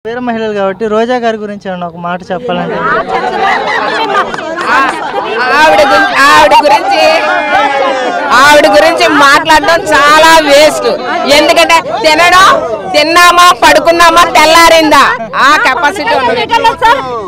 వేరే మహిళలు కాబట్టి రోజా గారి గురించి ఏమన్నా ఒక మాట చెప్పాలంటే ఆవిడ గురించి మాట్లాడడం చాలా వేస్ట్. ఎందుకంటే తిన్నామా పడుకున్నామా తెల్లారిందా ఆ కెపాసిటీ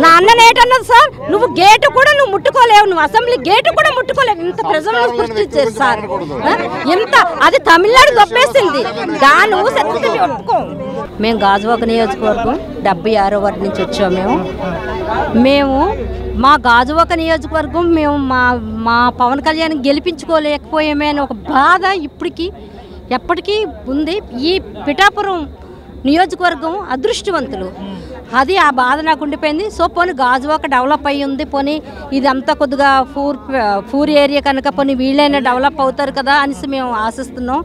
నా అన్న ఏటన్నది సార్, నువ్వు గేటు కూడా నువ్వు ముట్టుకోలేవు, నువ్వు అసెంబ్లీ గేటు కూడా ముట్టుకోలేవు. ఇంత ప్రజలను సృష్టించారు సార్, ఇంత అది తమిళనాడు గొప్పేసింది. దాని ఒప్పుకో. మేము గాజువాక నియోజకవర్గం 76వ వార్డు నుంచి వచ్చాము. మేము మా గాజువాక నియోజకవర్గం మేము మా పవన్ కళ్యాణ్ గెలిపించుకోలేకపోయామే అని ఒక బాధ ఎప్పటికీ ఉంది. ఈ పిఠాపురం నియోజకవర్గం అదృష్టవంతులు, అది ఆ బాధ నాకు ఉండిపోయింది. సో పోనీ గాజువాక డెవలప్ అయ్యి ఉంది, పోనీ ఇదంతా కొద్దిగా పూర్ ఏరియా కనుక పోనీ వీళ్ళైనా డెవలప్ అవుతారు కదా అనేసి మేము ఆశిస్తున్నాం.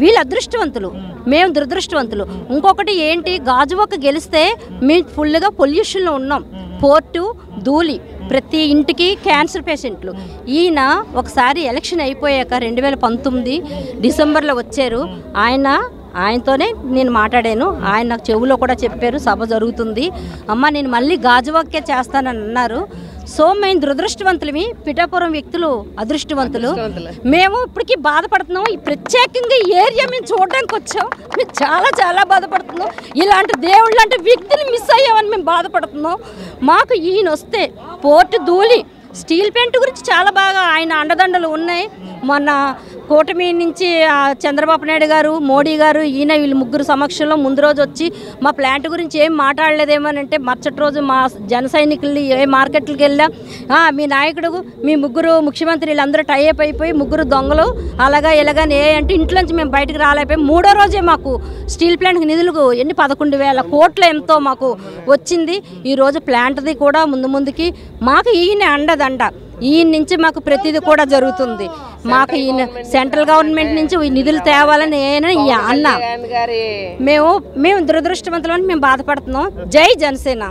వీళ్ళు అదృష్టవంతులు, మేము దురదృష్టవంతులు. ఇంకొకటి ఏంటి, గాజువాక గెలిస్తే మేము ఫుల్గా పొల్యూషన్లో ఉన్నాం. పోర్టు ధూళి, ప్రతి ఇంటికి క్యాన్సర్ పేషెంట్లు. ఈయన ఒకసారి ఎలక్షన్ అయిపోయాక 2019 డిసెంబర్లో వచ్చారు. ఆయనతోనే నేను మాట్లాడాను. ఆయన నాకు చెవులో కూడా చెప్పారు సభ జరుగుతుంది అమ్మ, నేను మళ్ళీ గాజువాకే చేస్తానని అన్నారు. సో మేము దురదృష్టవంతులమి, పిఠాపురం వ్యక్తులు అదృష్టవంతులు. మేము ఇప్పటికీ బాధపడుతున్నాం. ఈ ప్రత్యేకంగా ఈ ఏరియా మేము చూడడానికి వచ్చాం. మేము చాలా బాధపడుతున్నాం. ఇలాంటి దేవుళ్ళు లాంటి వ్యక్తిని మిస్ అయ్యామని మేము బాధపడుతున్నాం. మాకు ఈయన వస్తే పోర్టు ధూళి, స్టీల్ ప్లాంట్ గురించి చాలా బాగా ఆయన అండదండలు ఉన్నాయి. మొన్న కూటమి నుంచి చంద్రబాబు నాయుడు గారు, మోడీ గారు, ఈయన వీళ్ళు ముగ్గురు సమక్షంలో ముందు రోజు వచ్చి మా ప్లాంట్ గురించి ఏం మాట్లాడలేదేమోనంటే, మరుసటి రోజు మా జన సైనికుల్ని ఏ మార్కెట్లకు వెళ్ళా, మీ నాయకుడు మీ ముగ్గురు ముఖ్యమంత్రి వీళ్ళందరూ టైఅప్ అయిపోయి ముగ్గురు దొంగలు అలాగా ఇలాగని అంటే ఇంట్లోంచి మేము బయటకు రాలేకపోయి మూడో రోజే మాకు స్టీల్ ప్లాంట్కి నిధులు 11,000 కోట్లు ఎంతో మాకు వచ్చింది. ఈరోజు ప్లాంట్ది కూడా ముందుకి మాకు ఈయన అండదండ. ఈయన నుంచి మాకు ప్రతిదీ కూడా జరుగుతుంది. మాకు ఈయన సెంట్రల్ గవర్నమెంట్ నుంచి ఈ నిధులు తేవాలని అన్న మేము దురదృష్టవంతులని మేము బాధపడుతున్నాం. జై జనసేన.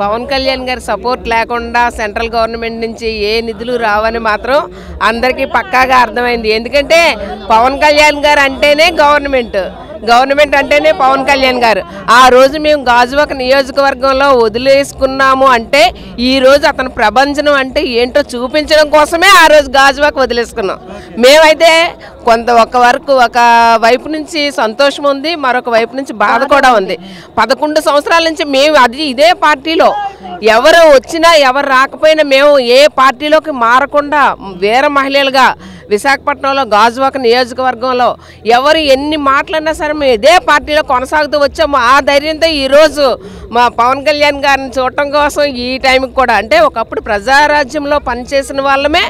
పవన్ కళ్యాణ్ గారి సపోర్ట్ లేకుండా సెంట్రల్ గవర్నమెంట్ నుంచి ఏ నిధులు రావని మాత్రం అందరికీ పక్కాగా అర్థమైంది. ఎందుకంటే పవన్ కళ్యాణ్ గారు అంటేనే గవర్నమెంట్ అంటేనే పవన్ కళ్యాణ్ గారు. ఆ రోజు మేము గాజువాక నియోజకవర్గంలో వదిలేసుకున్నాము అంటే ఈ రోజు అతని ప్రభంజనం అంటే ఏంటో చూపించడం కోసమే ఆ రోజు గాజువాక వదిలేసుకున్నాం. మేమైతే ఒక వైపు నుంచి సంతోషం ఉంది, మరొక వైపు నుంచి బాధ కూడా ఉంది. 11 సంవత్సరాల నుంచి మేము ఇదే పార్టీలో ఎవరు వచ్చినా ఎవరు రాకపోయినా మేము ఏ పార్టీలోకి మారకుండా వీర మహిళలుగా విశాఖపట్నంలో గాజువాక నియోజకవర్గంలో ఎవరు ఎన్ని మాట్లాడినా సరే మేము ఇదే పార్టీలో కొనసాగుతూ వచ్చాము. ఆ ధైర్యంతో ఈరోజు మా పవన్ కళ్యాణ్ గారిని చూడటం కోసం ఈ టైంకి కూడా అంటే ఒకప్పుడు ప్రజారాజ్యంలో పనిచేసిన వాళ్ళమే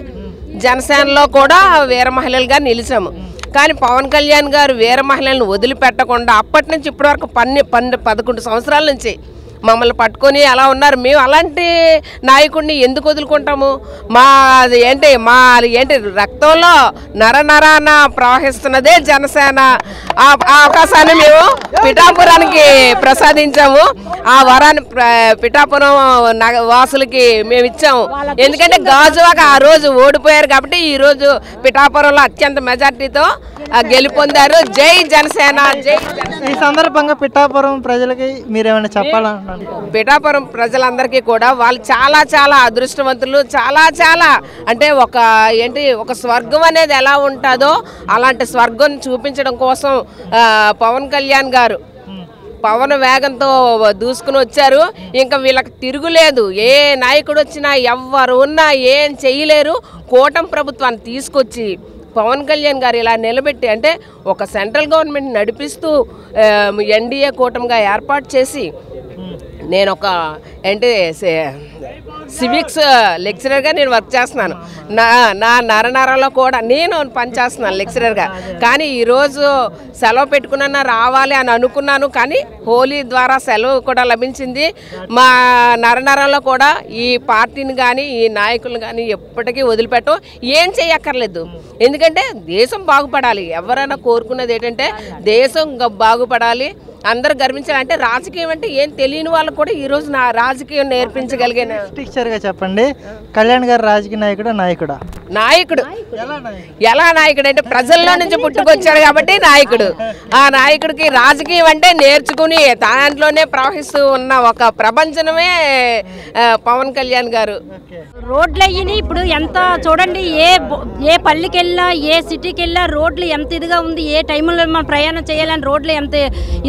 జనసేనలో కూడా వీర మహిళలుగా నిలిచాము. కానీ పవన్ కళ్యాణ్ గారు వీర మహిళలను వదిలిపెట్టకుండా అప్పటి నుంచి ఇప్పటి వరకు 11 సంవత్సరాల నుంచి మమ్మల్ని పట్టుకొని అలా ఉన్నారు. మేము అలాంటి నాయకుడిని ఎందుకు వదులుకుంటాము? మా ఏంటి రక్తంలో నరనరాన ప్రవహిస్తున్నదే జనసేన. ఆ అవకాశాన్ని మేము పిఠాపురానికి ప్రసాదించాము. ఆ వరాన్ని పిఠాపురం వాసులకి మేము ఇచ్చాము. ఎందుకంటే గాజువాక ఆ రోజు ఓడిపోయారు కాబట్టి ఈ రోజు పిఠాపురంలో అత్యంత మెజార్టీతో గెలుపొందారు. జై జనసేన. ఈ సందర్భంగా పిఠాపురం ప్రజలకి మీరేమైనా చెప్పాలంటున్నారు? పిఠాపురం ప్రజలందరికీ కూడా వాళ్ళు చాలా అదృష్టవంతులు. చాలా అంటే ఒక స్వర్గం అనేది ఎలా ఉంటుందో అలాంటి స్వర్గం చూపించడం కోసం పవన్ కళ్యాణ్ గారు పవన వేగంతో దూసుకుని వచ్చారు. ఇంకా వీళ్ళకి తిరుగులేదు. ఏ నాయకుడు వచ్చినా ఎవరు ఉన్నా ఏం చేయలేరు. కూటమి ప్రభుత్వాన్ని తీసుకొచ్చి పవన్ కళ్యాణ్ గారు ఇలా నిలబెట్టి అంటే ఒక సెంట్రల్ గవర్నమెంట్ నడిపిస్తూ ఎన్డీఏ కూటమిగా ఏర్పాటు చేసి నేను సివిక్స్ లెక్చరర్గా నేను వర్క్ చేస్తున్నాను. నా నరనరలో కూడా నేను పనిచేస్తున్నాను లెక్చరర్గా. కానీ ఈరోజు సెలవు పెట్టుకున్నా రావాలి అని అనుకున్నాను. కానీ హోలీ ద్వారా సెలవు కూడా లభించింది. మా నరనరలో కూడా ఈ పార్టీని కానీ ఈ నాయకులను కానీ ఎప్పటికీ వదిలిపెట్టం. ఏం చేయక్కర్లేదు. ఎందుకంటే దేశం బాగుపడాలి. ఎవరైనా కోరుకున్నది ఏంటంటే దేశం బాగుపడాలి, అందరూ గర్వించాలంటే రాజకీయం అంటే ఏం తెలియని వాళ్ళు కూడా ఈ రోజు నా రాజకీయం నేర్పించగలిగిన టీచర్గా చెప్పండి. కళ్యాణ్ గారు రాజకీయ నాయకుడా? నాయకుడు. ఎలా నాయకుడు? ఎలా నాయకుడు అంటే ప్రజల్లో నుంచి పుట్టుకొచ్చాడు కాబట్టి నాయకుడు. ఆ నాయకుడికి రాజకీయం అంటే నేర్చుకుని దాంట్లోనే ప్రవహిస్తూ ఉన్న ఒక ప్రపంచమే పవన్ కళ్యాణ్ గారు. రోడ్లు అయ్యి ఇప్పుడు ఎంత చూడండి, ఏ పల్లికి వెళ్ళినా ఏ సిటీకి వెళ్ళినా రోడ్లు ఎంత ఇదిగా ఉంది, ఏ టైంలో మనం ప్రయాణం చేయాలని రోడ్లు ఎంత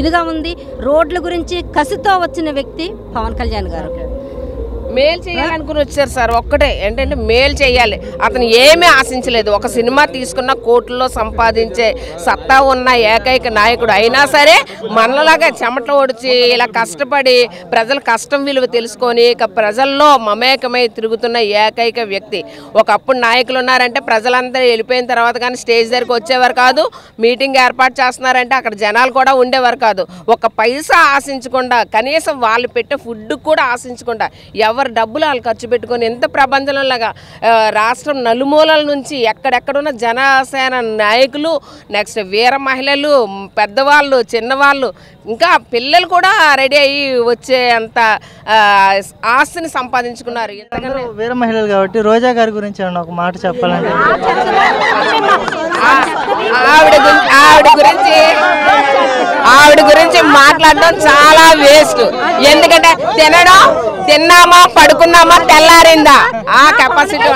ఇదిగా ఉంది. రోడ్ల గురించి కసితో వచ్చిన వ్యక్తి పవన్ కళ్యాణ్ గారు. మేలు చేయాలనుకుని వచ్చారు సార్. ఒక్కటే ఏంటంటే మేలు చేయాలి. అతను ఏమీ ఆశించలేదు. ఒక సినిమా తీసుకున్న కోట్లలో సంపాదించే సత్తా ఉన్న ఏకైక నాయకుడు. అయినా సరే మనలాగా చెమట ఓడిచి ఇలా కష్టపడి ప్రజల కష్టం విలువ తెలుసుకొని ఇక ప్రజల్లో మమేకమై తిరుగుతున్న ఏకైక వ్యక్తి. ఒకప్పుడు నాయకులు ఉన్నారంటే ప్రజలందరూ వెళ్ళిపోయిన తర్వాత కానీ స్టేజ్ దగ్గరికి వచ్చేవారు కాదు. మీటింగ్ ఏర్పాటు చేస్తున్నారంటే అక్కడ జనాలు కూడా ఉండేవారు కాదు. ఒక పైసా ఆశించకుండా, కనీసం వాళ్ళు పెట్టే ఫుడ్ కూడా ఆశించకుండా, ఎవరు డబ్బులు వాళ్ళు ఖర్చు పెట్టుకొని ఎంత ప్రపంచంలాగా రాష్ట్రం నలుమూలల నుంచి ఎక్కడెక్కడున్న జనసేన నాయకులు, నెక్స్ట్ వీర మహిళలు, పెద్దవాళ్ళు, చిన్నవాళ్ళు, ఇంకా పిల్లలు కూడా రెడీ అయ్యి వచ్చే అంత ఆస్తిని సంపాదించుకున్నారు. వీర మహిళలు కాబట్టి రోజా గారి గురించి ఏమన్నా ఒక మాట చెప్పాలంటే? ఆవిడ గురించి మాట్లాడడం చాలా వేస్ట్. ఎందుకంటే తిన్నామా పడుకున్నామా తెల్లారిందా ఆ కెపాసిటీ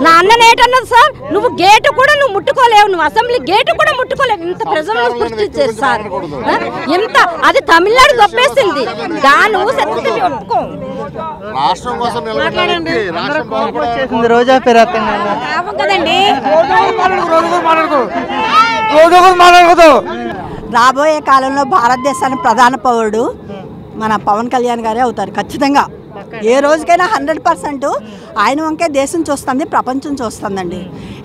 నా అన్న ఏటన్నది సార్, నువ్వు గేటు కూడా నువ్వు ముట్టుకోలేవు, నువ్వు అసెంబ్లీ గేటు కూడా ముట్టుకోలేవు. ఇంత ప్రజలను సృష్టించారు సార్. ఎంత అది తమిళనాడు గొప్పేసింది. దాని ఒప్పుకో రోజా పేరు కదండి. రాబోయే కాలంలో భారతదేశానికి ప్రధాన పౌరుడు మన పవన్ కళ్యాణ్ గారే అవుతారు ఖచ్చితంగా. ఏ రోజుకైనా 100% ఆయన వంకే దేశం చూస్తుంది, ప్రపంచం చూస్తుందండి.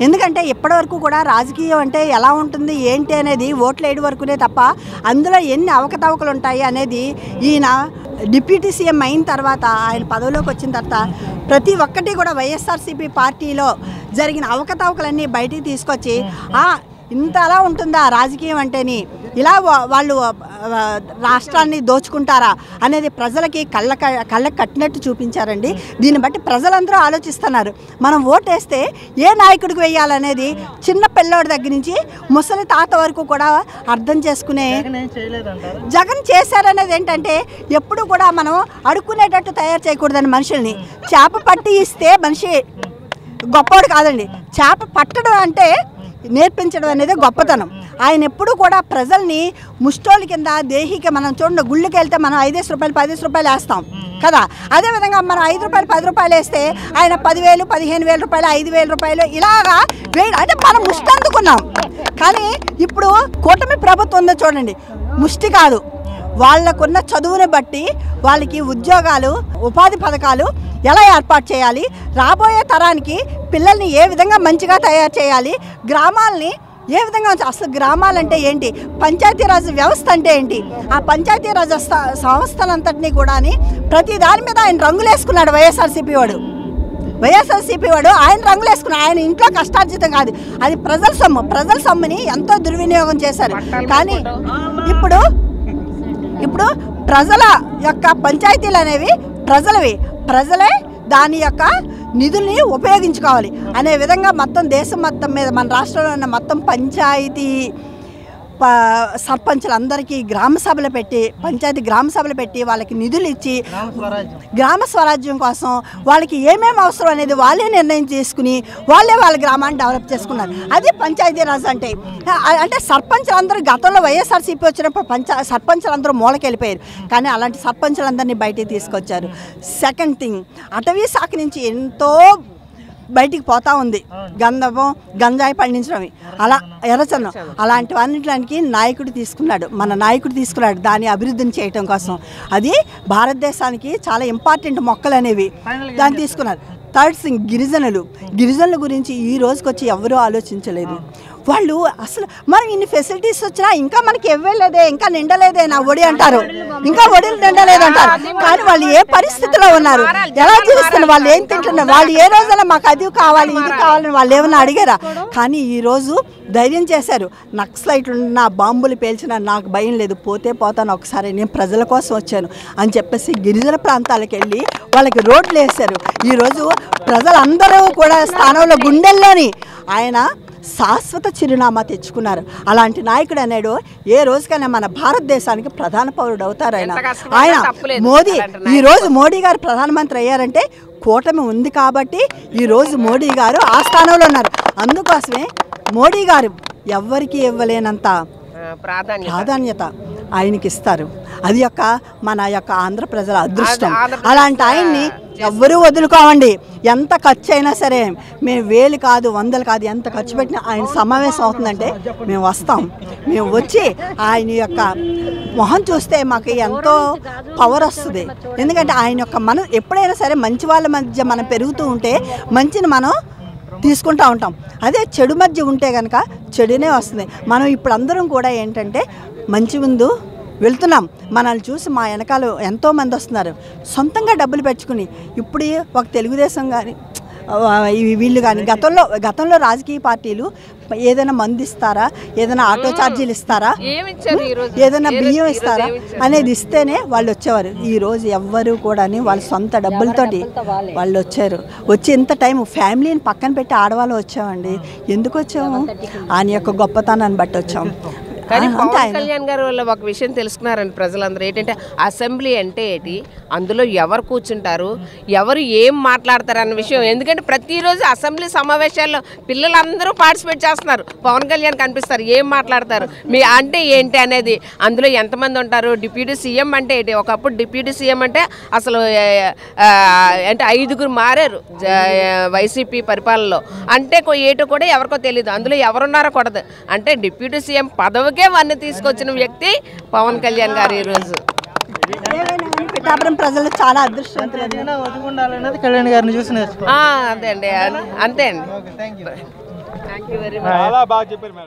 ఎందుకంటే ఇప్పటివరకు కూడా రాజకీయం అంటే ఎలా ఉంటుంది ఏంటి అనేది ఓట్లు వేయడం వరకునే తప్ప అందులో ఎన్ని అవకతవకలు ఉంటాయి అనేది ఈయన డిప్యూటీ సీఎం అయిన తర్వాత, ఆయన పదవిలోకి వచ్చిన తర్వాత ప్రతి ఒక్కటి కూడా వైఎస్ఆర్సీపీ పార్టీలో జరిగిన అవకతవకలన్నీ బయటికి తీసుకొచ్చి ఇంత అలా ఉంటుందా రాజకీయం అంటేని, ఇలా వాళ్ళు రాష్ట్రాన్ని దోచుకుంటారా అనేది ప్రజలకి కళ్ళకి కట్టినట్టు చూపించారండి. దీన్ని బట్టి ప్రజలందరూ ఆలోచిస్తున్నారు. మనం ఓటేస్తే ఏ నాయకుడికి వేయాలనేది చిన్న పిల్లోడి దగ్గర నుంచి ముసలి తాత వరకు కూడా అర్థం చేసుకునే జగన్ చేశారనేది ఏంటంటే ఎప్పుడు కూడా మనం అడుక్కునేటట్టు తయారు చేయకూడదని మనుషుల్ని. చేప పట్టి ఇస్తే మనిషి గొప్పవాడు కాదండి, చేప పట్టడం అంటే నేర్పించడం అనేది గొప్పతనం. ఆయన ఎప్పుడు కూడా ప్రజల్ని ముష్టోళ్ళ కింద దేహికి, మనం చూడండి గుళ్ళకి వెళ్తే మనం 5 రూపాయలు 10 రూపాయలు వేస్తాం కదా, అదేవిధంగా మనం 5 రూపాయలు 10 రూపాయలు వేస్తే ఆయన 10,000 15,000 రూపాయలు 5,000 రూపాయలు ఇలాగా అంటే మనం ముష్టి అందుకున్నాం. కానీ ఇప్పుడు కూటమి ప్రభుత్వం ఉందో చూడండి, ముష్టి కాదు, వాళ్ళకున్న చదువుని బట్టి వాళ్ళకి ఉద్యోగాలు, ఉపాధి పథకాలు ఎలా ఏర్పాటు చేయాలి, రాబోయే తరానికి పిల్లల్ని ఏ విధంగా మంచిగా తయారు చేయాలి, గ్రామాలని ఏ విధంగా, అసలు గ్రామాలంటే ఏంటి, పంచాయతీరాజ్ వ్యవస్థ అంటే ఏంటి, ఆ పంచాయతీరాజ్ సంస్థలంతటినీ కూడా ప్రతి దాని మీద ఆయన రంగులు వేసుకున్నాడు వైఎస్ఆర్సీపీ వాడు. ఆయన రంగులు వేసుకున్నాడు. ఆయన ఇంట్లో కష్టార్జితం కాదు, అది ప్రజల సొమ్ముని ఎంతో దుర్వినియోగం చేశారు. కానీ ఇప్పుడు ప్రజల యొక్క పంచాయతీలు అనేవి ప్రజలే దాని యొక్క నిధుల్ని ఉపయోగించుకోవాలి అనే విధంగా మొత్తం దేశం మొత్తం మీద మన రాష్ట్రంలో ఉన్న మొత్తం పంచాయతీ సర్పంచులందరికీ పంచాయతీ గ్రామ సభలు పెట్టి వాళ్ళకి నిధులు ఇచ్చి గ్రామ స్వరాజ్యం కోసం వాళ్ళకి ఏమేమి అవసరం అనేది వాళ్ళే నిర్ణయం చేసుకుని వాళ్ళ గ్రామాన్ని డెవలప్ చేసుకున్నారు. అది పంచాయతీరాజ్ అంటే. సర్పంచులందరూ గతంలో వైఎస్ఆర్సీపీ వచ్చినప్పుడు సర్పంచులందరూ మూలకెళ్ళిపోయారు. కానీ అలాంటి సర్పంచులందరినీ బయటికి తీసుకొచ్చారు. సెకండ్ థింగ్, అటవీ శాఖ నుంచి ఎంతో బయటికి పోతా ఉంది. గంజాయి పండించడం, అలా ఎర్రచందనం, అలాంటివన్నిటికి మన నాయకుడు తీసుకున్నాడు దాన్ని అభివృద్ధిని చేయటం కోసం. అది భారతదేశానికి చాలా ఇంపార్టెంట్ మొక్కలు అనేవి దాన్ని తీసుకున్నారు. థర్డ్ థింగ్, గిరిజనుల గురించి ఈ రోజుకి వచ్చి ఎవరూ ఆలోచించలేదు. వాళ్ళు అసలు మనం ఇన్ని ఫెసిలిటీస్ వచ్చినా ఇంకా మనకి ఇవ్వలేదే, ఇంకా నిండలేదే నా ఒడి అంటారు, ఇంకా ఒడిలు నిండలేదంటారు. కానీ వాళ్ళు ఏ పరిస్థితిలో ఉన్నారు, ఎలా జీవిస్తున్నారు, వాళ్ళు ఏం తింటున్నారు, వాళ్ళు ఏ రోజైనా మాకు అది కావాలి ఇది కావాలని వాళ్ళు ఏమన్నా అడిగారా? కానీ ఈరోజు ధైర్యం చేశారు. నక్సలైట్లు నా బాంబులు పేల్చినా నాకు భయం లేదు, పోతే పోతాను, ఒకసారి నేను ప్రజల కోసం వచ్చాను అని చెప్పేసి గిరిజన ప్రాంతాలకు వెళ్ళి వాళ్ళకి రోడ్లు వేశారు. ఈరోజు ప్రజలందరూ కూడా స్థానంలో గుండెల్లోని ఆయన శాశ్వత చిరునామా తెచ్చుకున్నారు. అలాంటి నాయకుడు అనేడు ఏ రోజుకైనా మన భారతదేశానికి ప్రధాన పౌరుడు అవుతారు. ఆయన మోదీ, ఈరోజు మోడీ గారు ప్రధానమంత్రి అయ్యారంటే కూటమి ఉంది కాబట్టి ఈరోజు మోడీ గారు ఆ స్థానంలో ఉన్నారు. అందుకోసమే మోడీ గారు ఎవ్వరికి ఇవ్వలేనంత ప్రాధాన్యత ఆయనకి ఇస్తారు. అది మన యొక్క ఆంధ్ర ప్రజల అదృష్టం. అలాంటి ఆయన్ని ఎవ్వరూ వదులుకోవండి. ఎంత ఖర్చు అయినా సరే, మేము 1000 కాదు 100 కాదు, ఎంత ఖర్చు పెట్టినా ఆయన సమావేశం అవుతుందంటే మేము వస్తాం. మేము వచ్చి ఆయన యొక్క మొహం చూస్తే మాకు ఎంతో పవర్ వస్తుంది. ఎందుకంటే ఆయన యొక్క మనం ఎప్పుడైనా సరే మంచి వాళ్ళ మధ్య మనం పెరుగుతూ ఉంటే మంచిని మనం తీసుకుంటూ ఉంటాం. అదే చెడు మధ్య ఉంటే కనుక చెడునే వస్తుంది. మనం ఇప్పుడు అందరం కూడా ఏంటంటే మంచి ముందు వెళ్తున్నాం. మనల్ని చూసి మా వెనకాల ఎంతోమంది వస్తున్నారు సొంతంగా డబ్బులు పెట్టుకుని. ఇప్పుడు ఒక తెలుగుదేశం కానీ వీళ్ళు కానీ గతంలో రాజకీయ పార్టీలు ఏదైనా మందు ఇస్తారా, ఏదైనా ఆటో ఛార్జీలు ఇస్తారా, ఏదైనా బియ్యం ఇస్తారా అనేది ఇస్తేనే వాళ్ళు వచ్చేవారు. ఈరోజు ఎవ్వరూ కూడా వాళ్ళ సొంత డబ్బులతోటి వాళ్ళు వచ్చారు. వచ్చి ఇంత టైం ఫ్యామిలీని పక్కన పెట్టి ఆడవాళ్ళు వచ్చామండి. ఎందుకు వచ్చాము? ఆయన యొక్క గొప్పతనాన్ని బట్టి వచ్చాము. కానీ పవన్ కళ్యాణ్ గారు వల్ల ఒక విషయం తెలుసుకున్నారండి ప్రజలందరూ. ఏంటంటే అసెంబ్లీ అంటే ఏంటి, అందులో ఎవరు కూర్చుంటారు, ఎవరు ఏం మాట్లాడతారు అన్న విషయం. ఎందుకంటే ప్రతిరోజు అసెంబ్లీ సమావేశాల్లో పిల్లలందరూ పార్టిసిపేట్ చేస్తున్నారు. పవన్ కళ్యాణ్ కనిపిస్తారు, ఏం మాట్లాడతారు, మీ అంటే ఏంటి అనేది, అందులో ఎంతమంది ఉంటారు, డిప్యూటీ సీఎం అంటే ఏంటి. ఒకప్పుడు డిప్యూటీ సీఎం అంటే అసలు అంటే 5గురు మారారు వైసీపీ పరిపాలనలో. అంటే ఏటో కూడా ఎవరికో తెలియదు, అందులో ఎవరున్నారో కూడదు. అంటే డిప్యూటీ సీఎం పదవికి వన్నీ తీసుకొచ్చిన వ్యక్తి పవన్ కళ్యాణ్ గారు. ఈరోజు పిఠాపురం ప్రజలు చాలా అదృష్టవంతులు. కళ్యాణ్ గారిని చూసి అదే అండి, అంతే అండి. Thank you very much.